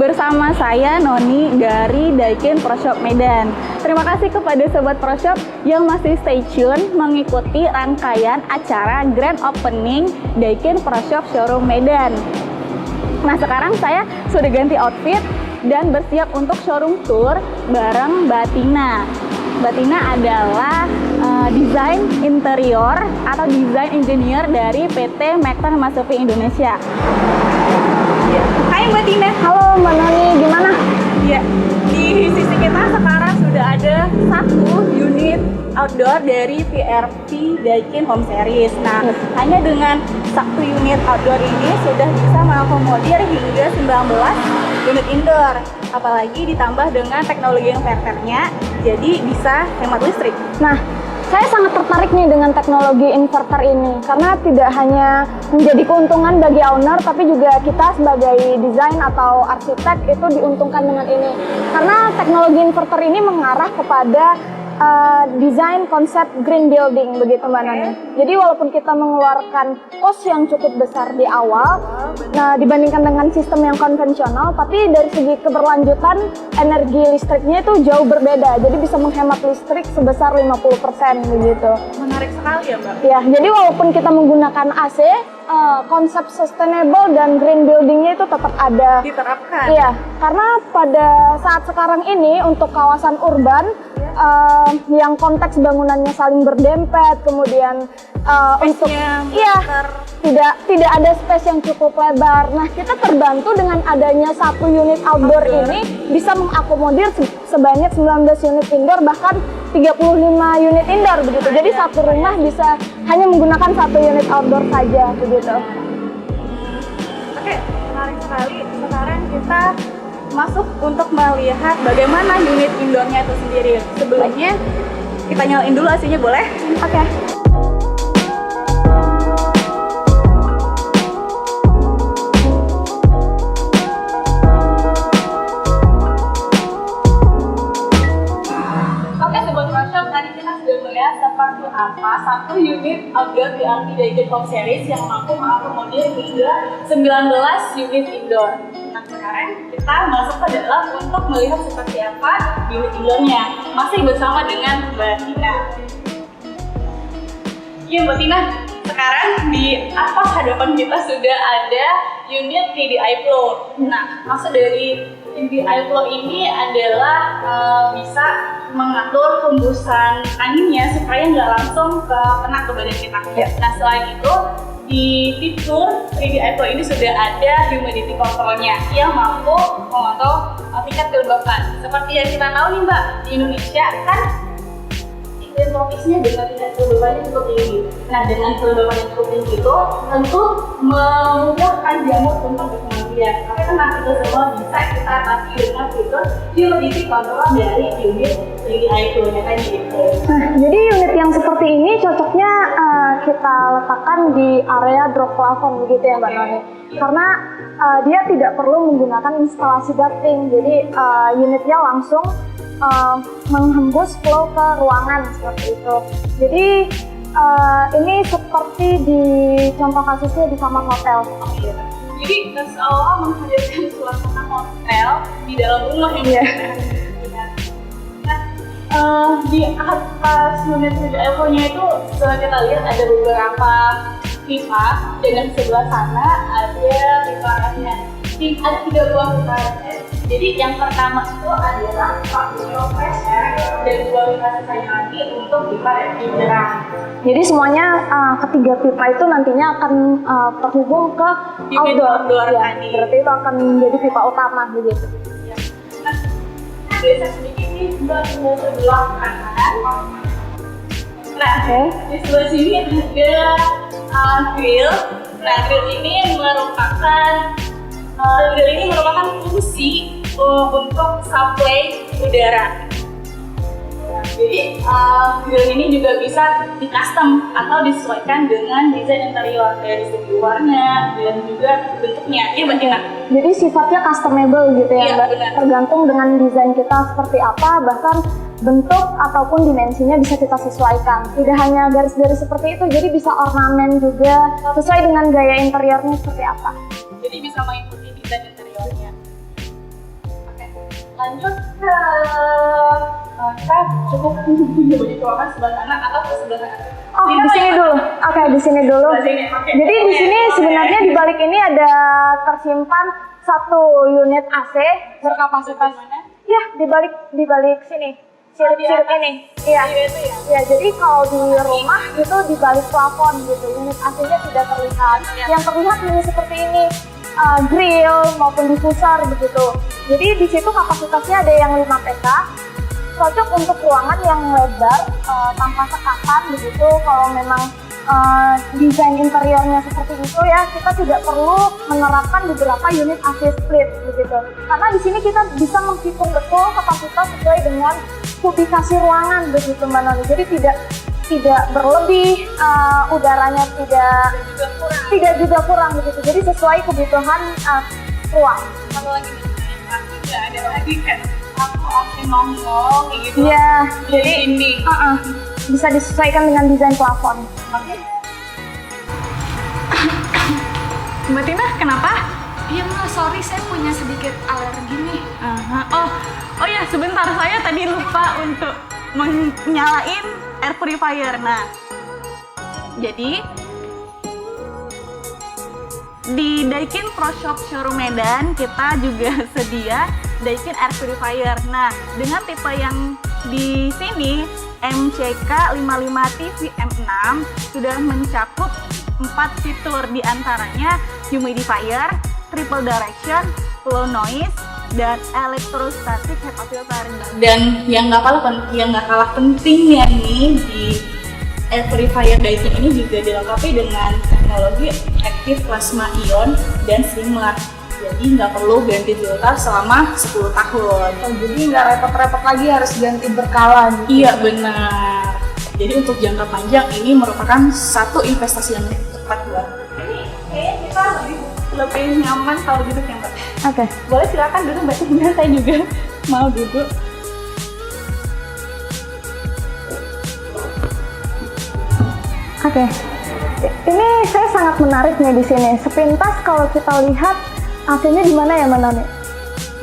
bersama saya Noni dari Daikin Pro Shop Medan. Terima kasih kepada Sobat Pro Shop yang masih stay tune mengikuti rangkaian acara Grand Opening Daikin Pro Shop Showroom Medan. Nah, sekarang saya sudah ganti outfit dan bersiap untuk showroom tour bareng Mbak Tina. Mbak Tina adalah desain interior atau desain engineer dari PT Macton Masupi Indonesia. Hai Mbak Tina. Halo Mbak Noni, gimana? Ya, di sisi kita sekarang sudah ada satu unit outdoor dari VRP Daikin Home Series. Nah, hanya dengan satu unit outdoor ini sudah bisa mengakomodir hingga 19 unit indoor. Apalagi ditambah dengan teknologi inverternya, jadi bisa hemat listrik. Nah, saya sangat tertarik nih dengan teknologi inverter ini karena tidak hanya menjadi keuntungan bagi owner, tapi juga kita sebagai desain atau arsitek itu diuntungkan dengan ini. Karena teknologi inverter ini mengarah kepada desain konsep green building, begitu Mbak Nani. Jadi walaupun kita mengeluarkan cost yang cukup besar di awal, nah dibandingkan dengan sistem yang konvensional, tapi dari segi keberlanjutan energi listriknya itu jauh berbeda. Jadi bisa menghemat listrik sebesar 50% begitu. Menarik sekali ya Mbak. Ya, jadi walaupun kita menggunakan AC, konsep sustainable dan green buildingnya itu tetap ada. Diterapkan. Iya, karena pada saat sekarang ini untuk kawasan urban yang konteks bangunannya saling berdempet, kemudian untuk tidak ada space yang cukup lebar. Nah, kita terbantu dengan adanya satu unit outdoor ini bisa mengakomodir sebanyak 19 unit indoor, bahkan 35 unit indoor begitu. Jadi satu rumah bisa hanya menggunakan satu unit outdoor saja begitu. Oke, menarik sekali. Sekarang kita masuk untuk melihat bagaimana unit indoornya itu sendiri. Sebelumnya kita nyalain dulu AC-nya, boleh? Oke. Sobat Pro Shop, tadi kita sudah melihat seperti apa satu unit outdoor VRP Daikin Home Series yang mampu mengakomodir hingga 19 unit indoor. Nah, sekarang kita masuk ke dalam untuk melihat seperti apa unit indoornya. Masih bersama dengan Mbak Tina. Iya Mbak Tina, sekarang di atas hadapan kita sudah ada unit TDI Flow. Nah, maksud dari TDI Flow ini adalah bisa mengatur hembusan anginnya supaya nggak langsung kena ke badan kita. Nah, selain itu di fitur 3D Flow ini sudah ada humidity controlnya yang mampu mengontrol tingkat kelembapan. Seperti yang kita tahu nih Mbak, di Indonesia kan iklim tropisnya dengan tingkat kelembapannya cukup tinggi. Nah, dengan kelembapan yang cukup tinggi itu tentu memudahkan jamur untuk berkembang biak. Tapi kan itu semua bisa kita atasi dengan fitur humidity control dari unit 3D Flow-nya tadi gitu. Nah, jadi unit yang seperti ini cocoknya kita letakkan di area drop plafon begitu ya Mbak Noni. Karena dia tidak perlu menggunakan instalasi ducting, jadi unitnya langsung menghembus flow ke ruangan seperti itu. Jadi ini seperti di contoh kasusnya di kamar hotel. Jadi seolah menghadirkan suasana hotel di dalam rumah ya. Di atas unit 3D Flow-nya itu setelah kita lihat ada beberapa pipa, dan di sebelah sana ada pipa lainnya. Ada 3 buah pipa. Jadi yang pertama itu adalah vacuum pressure dan 2 pipa sisanya lagi untuk pipa refrigeran. Jadi semuanya ketiga pipa itu nantinya akan terhubung ke outdoor ya, tadi. Berarti itu akan menjadi pipa utama begitu. Nah, biasa sedikit nih Mbak, di sebelah kanan. Nah, di sebelah sini ada grill. Nah, grill ini merupakan fungsi untuk supply udara. Jadi grill ini juga bisa di custom atau disesuaikan dengan desain interior dari segi warna dan juga bentuknya. Iya Mbak Tina? Jadi sifatnya customable gitu ya, Iya, Mbak. benar. Tergantung dengan desain kita seperti apa, bahkan bentuk ataupun dimensinya bisa kita sesuaikan. Tidak hanya garis-garis seperti itu, jadi bisa ornamen juga sesuai dengan gaya interiornya seperti apa. Jadi bisa mengikuti desain interiornya. lanjut ke kita cukup punya baju ruangan sebelah kanan atau ke sebelah kanan. Oh, di sini dulu. Oke, di sini dulu. Oke. Jadi di sini sebenarnya di balik ini ada tersimpan satu unit AC berkapasitas. Ya, di balik sini. Sirip-sirip ini. Iya. Ya, jadi kalau di rumah itu di balik plafon gitu, unit AC-nya tidak terlihat. Yang terlihat ini seperti ini. Grill maupun diffuser begitu. Jadi di situ kapasitasnya ada yang 5 PK, cocok untuk ruangan yang lebar tanpa sekatan begitu. Kalau memang desain interiornya seperti itu ya, kita tidak perlu menerapkan beberapa unit AC split begitu. Karena di sini kita bisa menghitung betul kapasitas sesuai dengan kubikasi ruangan begitu Mbak Noni. Jadi tidak berlebih, udaranya tidak juga kurang begitu. Jadi sesuai kebutuhan ruang. Kalau lagi pasti nggak ada lagi kan aku opsi nongol kayak gitu. Iya, jadi ini bisa disesuaikan dengan desain plafon. Oke. Mbak Tina, kenapa? Iya Mbak, sorry saya punya sedikit alergi nih. Oh ya, sebentar, saya tadi lupa untuk menyalain air purifier. Nah, jadi di Daikin Pro Shop Showroom Medan kita juga sedia Daikin air purifier. Nah, dengan tipe yang di sini MCK 55 TVM6 sudah mencakup 4 fitur, diantaranya humidifier, triple direction, low noise, dan electrostatic HEPA filter. Dan yang nggak kalah pentingnya nih di air purifier Daikin ini juga dilengkapi dengan teknologi active plasma ion dan steamer. Jadi nggak perlu ganti filter selama 10 tahun. Oh, jadi nggak repot-repot lagi harus ganti berkala gitu. Iya benar. Jadi untuk jangka panjang ini merupakan satu investasi yang tepat banget. Ini kayaknya kita lebih nyaman kalau duduk ya Mbak. Oke. Boleh silakan duduk Mbak Tina, saya juga mau duduk. Oke. Ini saya sangat menarik nih di sini. Sepintas kalau kita lihat AC-nya di mana ya Mbak Noni?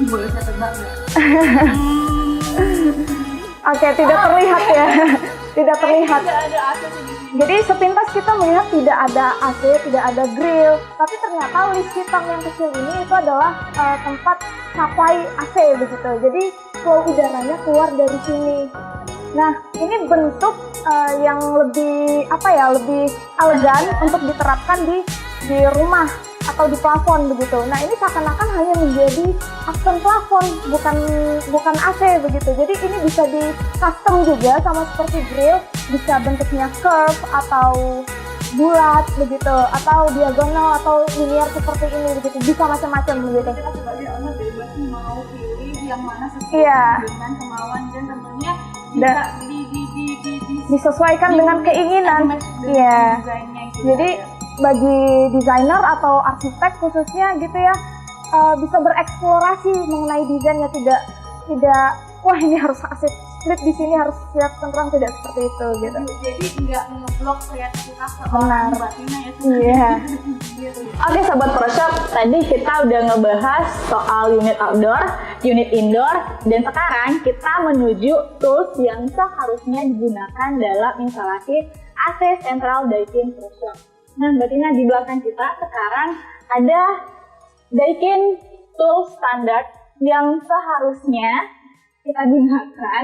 Boleh saya tebak nggak? Oke, tidak terlihat ya. Tidak terlihat. Tidak ada AC di sini. Jadi sepintas kita melihat tidak ada AC, tidak ada grill, tapi ternyata list hitam yang kecil ini itu adalah tempat capai AC begitu. Jadi flow udaranya keluar dari sini. Nah, ini bentuk yang lebih lebih elegan untuk diterapkan di rumah atau di plafon begitu. Nah, ini seakan-akan hanya menjadi aksen plafon, bukan AC begitu. Jadi ini bisa di custom juga sama seperti grill, bisa bentuknya curve atau bulat begitu, atau diagonal atau linear seperti ini begitu. Bisa macam-macam begitu. Kita sebagai owner bebas mau pilih yang mana sesuai dengan kemauan dan tentunya bisa disesuaikan dengan keinginan. Iya. Jadi bagi desainer atau arsitek khususnya gitu ya, bisa bereksplorasi mengenai desainnya, tidak wah ini harus AC split di sini, harus siap tentrang, tidak seperti itu gitu. Jadi nggak ngeblok kreativitas Benar. Mbak Tina ya. Iya. Oke Sobat Pro Shop, tadi kita udah ngebahas soal unit outdoor, unit indoor, dan sekarang kita menuju tools yang seharusnya digunakan dalam instalasi AC Sentral Daikin Pro Shop. Nah Mbak Tina, di belakang kita sekarang ada Daikin Tools Standard yang seharusnya kita gunakan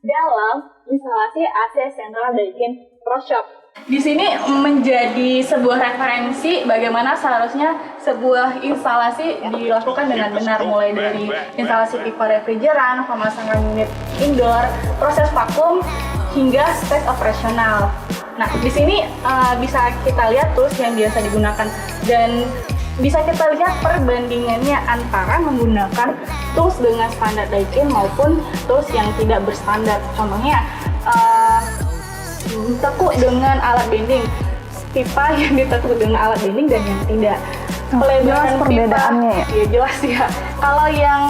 dalam instalasi AC Sentral Daikin Pro Shop. Di sini menjadi sebuah referensi bagaimana seharusnya sebuah instalasi dilakukan dengan benar, mulai dari instalasi pipa refrigeran, pemasangan unit indoor, proses vakum, hingga stage operasional. Nah, di sini bisa kita lihat tools yang biasa digunakan dan bisa kita lihat perbandingannya antara menggunakan tools dengan standar Daikin maupun tools yang tidak berstandar. Contohnya tekuk dengan alat bending, pipa yang ditekuk dengan alat bending dan yang tidak. Jelas perbedaannya ya? Iya jelas ya. Kalau yang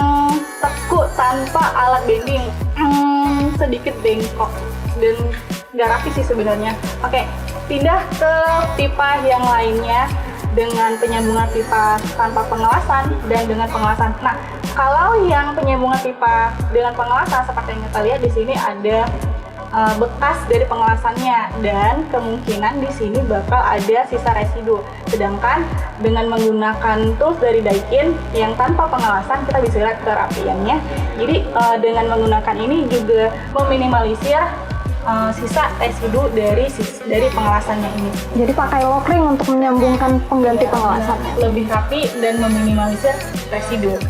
tekuk tanpa alat bending sedikit bengkok dan nggak rapi sih sebenarnya. Oke, pindah ke pipa yang lainnya dengan penyambungan pipa tanpa pengawasan dan dengan pengawasan. Nah, Kalau yang penyambungan pipa dengan pengelasan seperti yang kita lihat di sini ada bekas dari pengelasannya dan kemungkinan di sini bakal ada sisa residu. Sedangkan dengan menggunakan tools dari Daikin yang tanpa pengelasan kita bisa lihat kerapiannya. Jadi dengan menggunakan ini juga meminimalisir sisa residu dari pengelasannya ini. Jadi pakai lock ring untuk menyambungkan pengganti pengelasannya. Lebih rapi dan meminimalisir residu.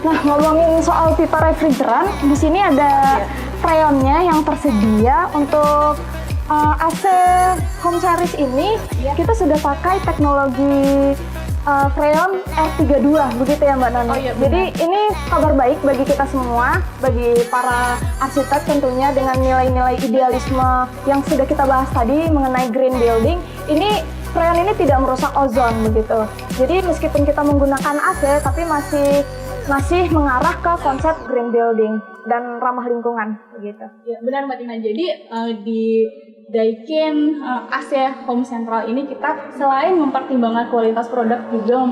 Nah, ngomongin soal pipa refrigeran, di sini ada freonnya yang tersedia untuk AC home series ini. Kita sudah pakai teknologi freon R32, begitu ya Mbak Nani? Oh, iya, jadi ini kabar baik bagi kita semua, bagi para arsitek tentunya dengan nilai-nilai idealisme yang sudah kita bahas tadi mengenai green building. Ini freon ini tidak merusak ozon begitu. Jadi meskipun kita menggunakan AC, tapi masih mengarah ke konsep green building dan ramah lingkungan begitu. Ya, benar Mbak Tina. Jadi di Daikin AC Home Central ini kita selain mempertimbangkan kualitas produk juga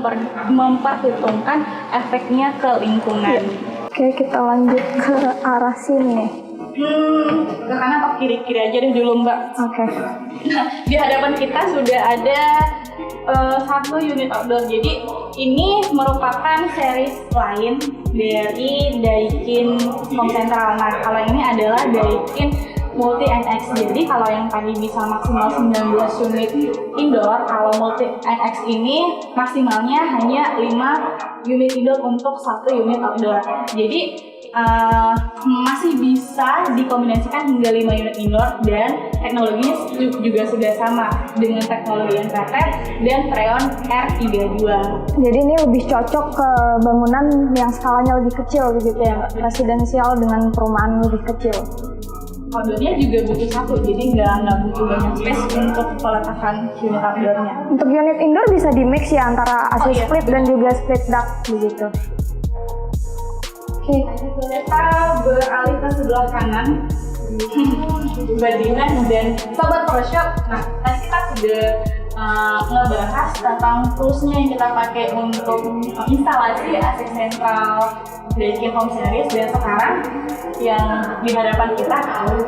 memperhitungkan efeknya ke lingkungan. Oke, kita lanjut ke arah sini. Ke kanan atau kiri-kiri aja deh dulu Mbak. Oke. Di hadapan kita sudah ada satu unit outdoor. Jadi ini merupakan series lain dari Daikin Home Central. Nah, kalau ini adalah Daikin Multi NX. Jadi kalau yang tadi bisa maksimal 19 unit indoor, kalau Multi NX ini maksimalnya hanya 5 unit indoor untuk 1 unit outdoor. Jadi masih bisa dikombinasikan hingga 5 unit indoor dan teknologinya juga sudah sama dengan teknologi NPT dan freon R32. Jadi ini lebih cocok ke bangunan yang skalanya lebih kecil begitu ya, residensial dengan perumahan lebih kecil. Outdoornya juga butuh satu, jadi nggak butuh banyak space untuk peletakan unit outdoornya. Untuk unit indoor bisa di mix ya antara AC split dan juga split duct begitu. Oke, kita beralih ke sebelah kanan. Mbak Dina dan Sobat ProShop. Nah, tadi kita sudah ngebahas tentang toolsnya yang kita pakai untuk instalasi AC sentral Daikin Home Series, dan sekarang yang di hadapan kita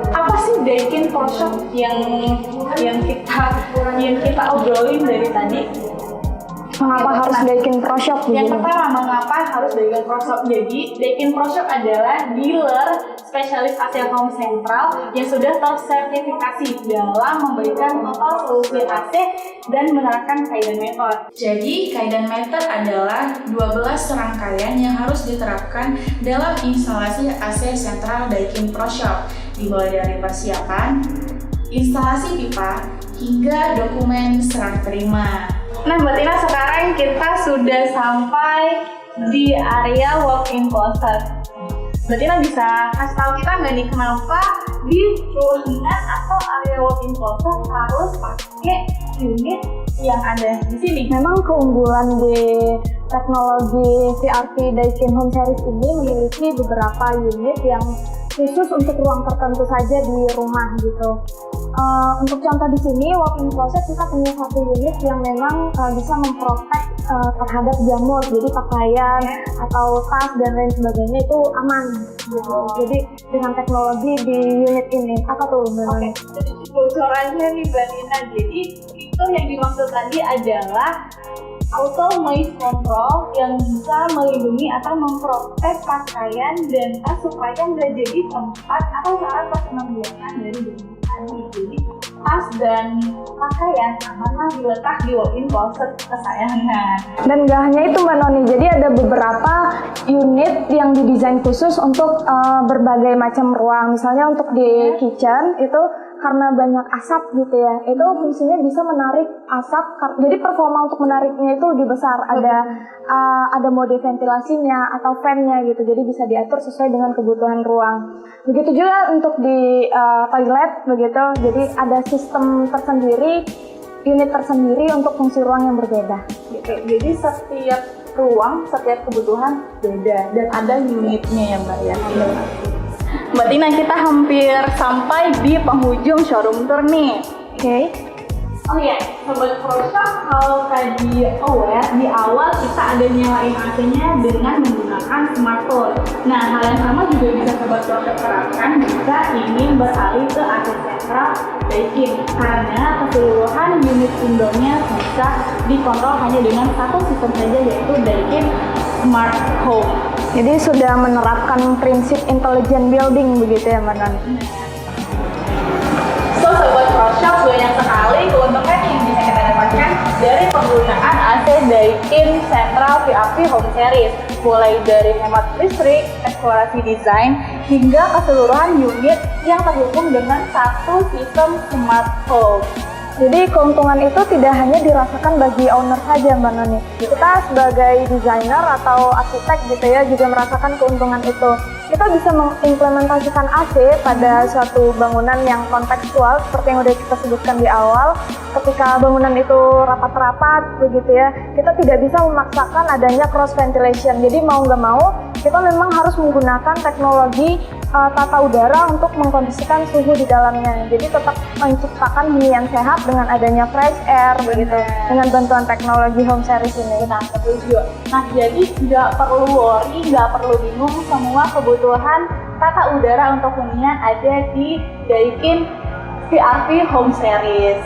apa sih Daikin ProShop yang kita obrolin dari tadi? Mengapa harus Daikin ProShop? Yang pertama, mengapa harus Daikin ProShop? Jadi, Daikin ProShop adalah dealer spesialis AC Home Central yang sudah tersertifikasi dalam memberikan total solusi AC dan menerapkan Kaizen Method. Jadi, Kaizen Method adalah 12 serangkaian yang harus diterapkan dalam instalasi AC sentral Daikin ProShop, dimulai dari persiapan, instalasi pipa, hingga dokumen serah terima. Nah Mbak Tina, sekarang kita sudah sampai di area walk-in closet. Mbak Tina bisa kasih tahu kita nggak nih kenapa di ruangan atau area walk-in closet harus pakai unit yang ada di sini? Memang keunggulan di teknologi VRV Daikin Home Series ini memiliki beberapa unit yang khusus untuk ruang tertentu saja di rumah gitu. Untuk contoh di sini walk-in closet kita punya satu unit yang memang bisa memprotek terhadap jamur, jadi pakaian atau tas dan lain sebagainya itu aman gitu. Jadi dengan teknologi di unit ini apa tuh? Oke, bocorannya nih Mbak Nina. Jadi itu yang dimaksud tadi adalah auto noise control yang bisa melindungi atau memprotek pakaian dan tas supaya nggak jadi tempat atau sarana penampilan dari jamur tadi. Jadi tas dan pakaian aman diletak di walk-in closet kesayangan. Dan nggak hanya itu Mbak Noni, jadi ada beberapa unit yang didesain khusus untuk berbagai macam ruang. Misalnya untuk di kitchen itu karena banyak asap gitu ya, itu fungsinya bisa menarik asap. Jadi performa untuk menariknya itu lebih besar. Ada mode ventilasinya atau fan-nya gitu, jadi bisa diatur sesuai dengan kebutuhan ruang. Begitu juga untuk di toilet begitu, jadi ada sistem tersendiri, unit tersendiri untuk fungsi ruang yang berbeda. Jadi setiap ruang, setiap kebutuhan beda dan ada unitnya ya Mbak ya. Mbak Tina, kita hampir sampai di penghujung showroom tour nih. Oke. Oh iya, Sobat ProShop, kalau tadi aware, di awal kita ada nyalain AC-nya dengan menggunakan smartphone. Nah, hal yang sama juga bisa Sobat ProShop terapkan jika ingin beralih ke AC sentral Daikin, karena keseluruhan unit indoornya bisa dikontrol hanya dengan satu sistem saja, yaitu Daikin Smart Home. Jadi sudah menerapkan prinsip intelligent building begitu ya Mbak Non? So, Sobat ProShop, banyak sekali keuntungan yang bisa kita dapatkan dari penggunaan AC Daikin Central VIP Home Series, mulai dari hemat listrik, eksplorasi desain, hingga keseluruhan unit yang terhubung dengan satu sistem smart home. Jadi keuntungan itu tidak hanya dirasakan bagi owner saja Mbak Noni. Kita sebagai desainer atau arsitek gitu ya juga merasakan keuntungan itu. Kita bisa mengimplementasikan AC pada suatu bangunan yang kontekstual seperti yang udah kita sebutkan di awal. Ketika bangunan itu rapat-rapat begitu ya, kita tidak bisa memaksakan adanya cross ventilation. Jadi mau nggak mau kita memang harus menggunakan teknologi tata udara untuk mengkondisikan suhu di dalamnya. Jadi tetap menciptakan hunian sehat dengan adanya fresh air begitu, dengan bantuan teknologi home series ini. Nah, setuju. Nah, jadi nggak perlu worry, nggak perlu bingung, semua kebutuhan tata udara untuk hunian ada di Daikin VIP Home Series.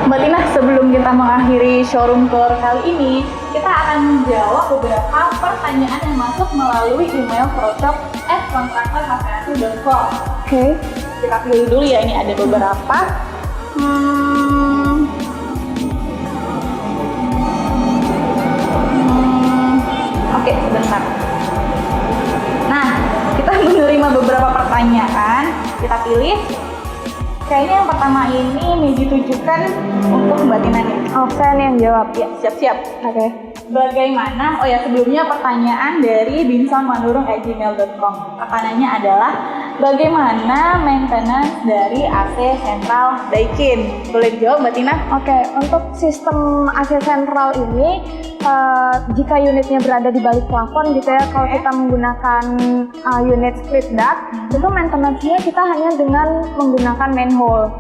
Mbak Tina, sebelum kita mengakhiri showroom tour kali ini, kita akan menjawab beberapa pertanyaan yang masuk melalui email proshop@kontraktorhasiasi.com. Oke. Kita pilih dulu ya, ini ada beberapa. Oke, sebentar. Nah, kita menerima beberapa pertanyaan. Kita pilih. Kayaknya yang pertama ini ditujukan untuk Mbak Tina nih. Oh, saya nih yang jawab. Ya, siap-siap. Oke. Bagaimana, sebelumnya pertanyaan dari binsonmanurung@gmail.com. Pertanyaannya adalah, bagaimana maintenance dari AC sentral Daikin? Boleh dijawab Mbak Tina? Oke, untuk sistem AC sentral ini, jika unitnya berada di balik plafon gitu ya, kalau kita menggunakan unit split duct, itu maintenance-nya kita hanya dengan menggunakan manhole.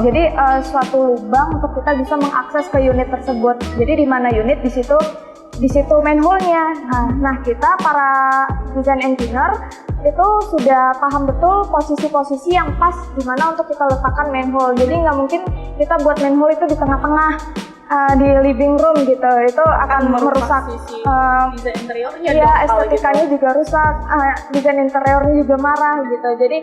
Jadi suatu lubang untuk kita bisa mengakses ke unit tersebut. Jadi di mana unit di situ manhole-nya. Nah, kita para design engineer itu sudah paham betul posisi-posisi yang pas di mana untuk kita letakkan manhole. Jadi nggak mungkin kita buat manhole itu di tengah-tengah di living room gitu. Itu akan merusak desain interiornya. Iya, estetikanya juga rusak, desain interiornya juga marah gitu. Jadi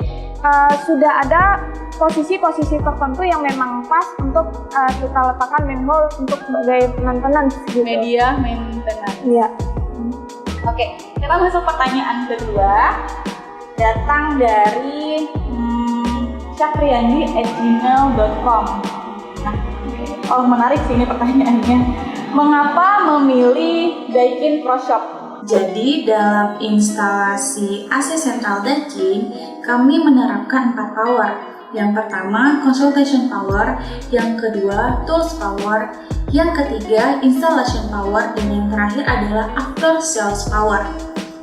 sudah ada posisi-posisi tertentu yang memang pas untuk kita letakkan manhole untuk sebagai maintenance gitu. Media maintenance. Iya. Oke, kita masuk pertanyaan kedua. Datang dari syafriandi@gmail.com. Nah, menarik sih ini pertanyaannya. Mengapa memilih Daikin ProShop? Jadi dalam instalasi AC Central Daikin, kami menerapkan 4 power. Yang pertama, consultation power, yang kedua, tools power, yang ketiga, installation power, dan yang terakhir adalah after sales power.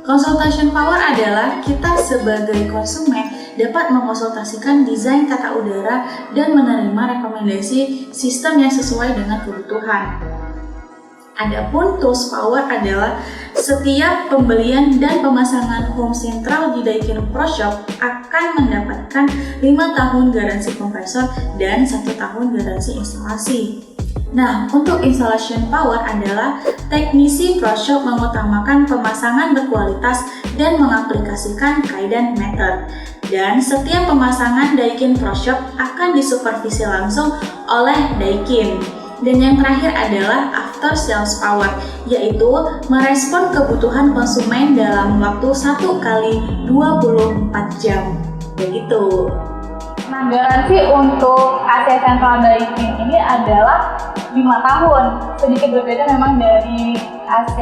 Consultation power adalah kita sebagai konsumen dapat mengonsultasikan desain tata udara dan menerima rekomendasi sistem yang sesuai dengan kebutuhan. Adapun tools power adalah setiap pembelian dan pemasangan home central di Daikin ProShop akan mendapatkan 5 tahun garansi kompresor dan 1 tahun garansi instalasi. Nah, untuk installation power adalah teknisi ProShop mengutamakan pemasangan berkualitas dan mengaplikasikan Kaidan method. Dan setiap pemasangan Daikin ProShop akan disupervisi langsung oleh Daikin. Dan yang terakhir adalah after sales power, yaitu merespon kebutuhan konsumen dalam waktu 1 kali 24 jam. Begitu. Nah, garansi untuk AC Central Daikin ini adalah 5 tahun. Sedikit berbeda memang dari AC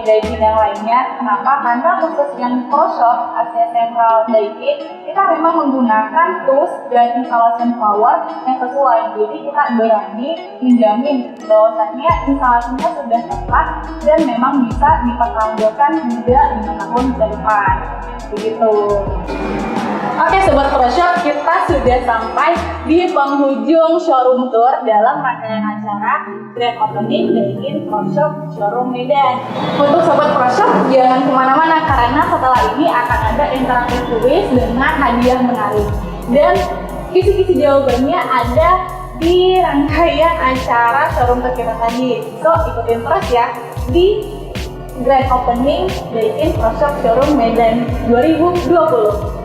Daikin yang lainnya. Kenapa? Karena khusus yang ProShop AC Central Daikin, kita memang menggunakan tools dan installation power yang sesuai. Jadi kita berani menjamin bahwasannya instalasinya sudah tepat dan memang bisa dipertanggungjawabkan hingga 5 tahun ke depan. Begitu. Oke Sobat ProShop, kita sudah sampai di penghujung showroom tour dalam rangkaian acara Grand Opening Daikin ProShop Showroom Medan. Untuk Sobat ProShop, jangan kemana-mana karena setelah ini akan ada interaktif quiz dengan hadiah menarik. Dan kisi-kisi jawabannya ada di rangkaian acara showroom tour kita tadi. So, ikutin terus ya di Grand Opening Daikin ProShop Showroom Medan 2020.